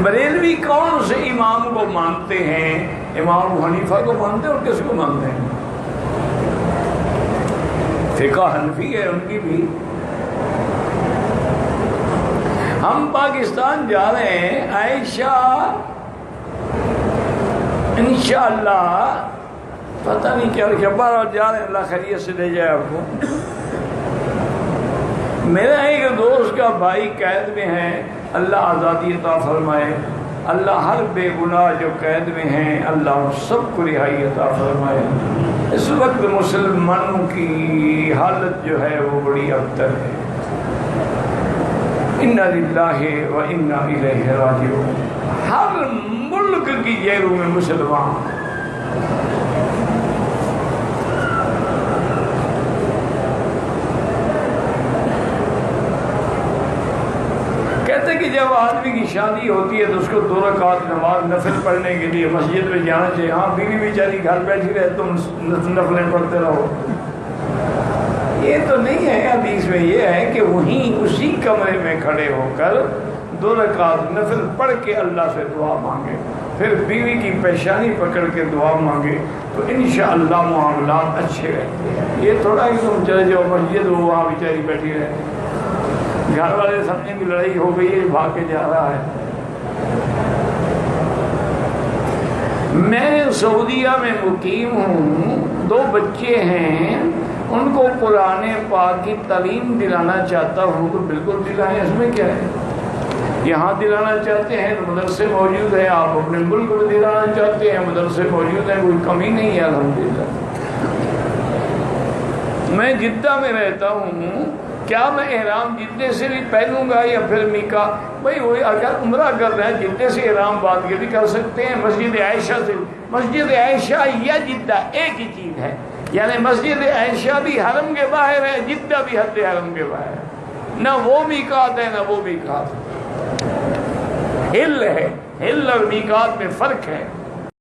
بریلوی کون سے امام کو مانتے ہیں؟ امام ابو حنیفہ کو مانتے ہیں اور کس کو مانتے ہیں؟ فقہ حنفی ہے ان کی بھی۔ ہم پاکستان جا رہے ہیں، عائشہ انشاءاللہ پتہ نہیں کیا رکھا، بار جا رہے ہیں، اللہ خیریت سے لے جائے آپ کو۔ میرا ایک دوست کا بھائی قید میں ہے، اللہ آزادی عطا فرمائے، اللہ ہر بے گناہ جو قید میں ہیں اللہ سب کو رہائی عطا فرمائے۔ اس وقت مسلمانوں کی حالت جو ہے وہ بڑی ابتر ہے۔ انا للہ و انا الیہ راجعون۔ ہر ملک کی جیلوں میں مسلمان، کہتے کہ جب آدمی کی شادی ہوتی ہے تو اس کو 2 رکعت نماز نفل پڑھنے کے لیے مسجد میں جانا چاہیے۔ ہاں بیوی بیچاری گھر بیٹھی رہے تم نفلیں پڑھتے رہو، یہ تو نہیں ہے حدیث میں۔ یہ ہے کہ وہیں اسی کمرے میں کھڑے ہو کر 2 رکعت نفل پڑھ کے اللہ سے دعا مانگے، پھر بیوی کی پیشانی پکڑ کے دعا مانگے تو انشاءاللہ معاملات اچھے رہتے ہیں۔ یہ تھوڑا ہی تم چلے جاؤ مسجد ہو وہاں بیچاری بیٹھی رہے، گھر والے سمجھیں کہ لڑائی ہو گئی ہے بھاگ کے جا رہا ہے۔ میں سعودیہ میں مقیم ہوں، 2 بچے ہیں، ان کو قرآن پاک کی تعلیم دلانا چاہتا ہوں تو بالکل دلائیں، اس میں کیا ہے؟ یہاں دلانا چاہتے ہیں تو مدرسے موجود ہیں، آپ اپنے ملک میں دلانا چاہتے ہیں مدرسے موجود ہیں، کوئی کمی نہیں ہے الحمدللہ۔ میں جدہ میں رہتا ہوں، کیا میں احرام جدے سے بھی پہنوں گا یا پھر میقات؟ بھائی وہی اگر عمرہ کر رہے ہیں جدے سے احرام باندھ کے بھی کر سکتے ہیں، مسجد عائشہ سے۔ مسجد عائشہ یا جدہ ایک ہی چیز ہے، یعنی مسجد عائشہ بھی حرم کے باہر ہے، جدہ بھی حد حرم کے باہر ہے، نہ وہ میقات ہے نہ وہ میقات ہے، ہل ہے، ہل اور میقات میں فرق ہے۔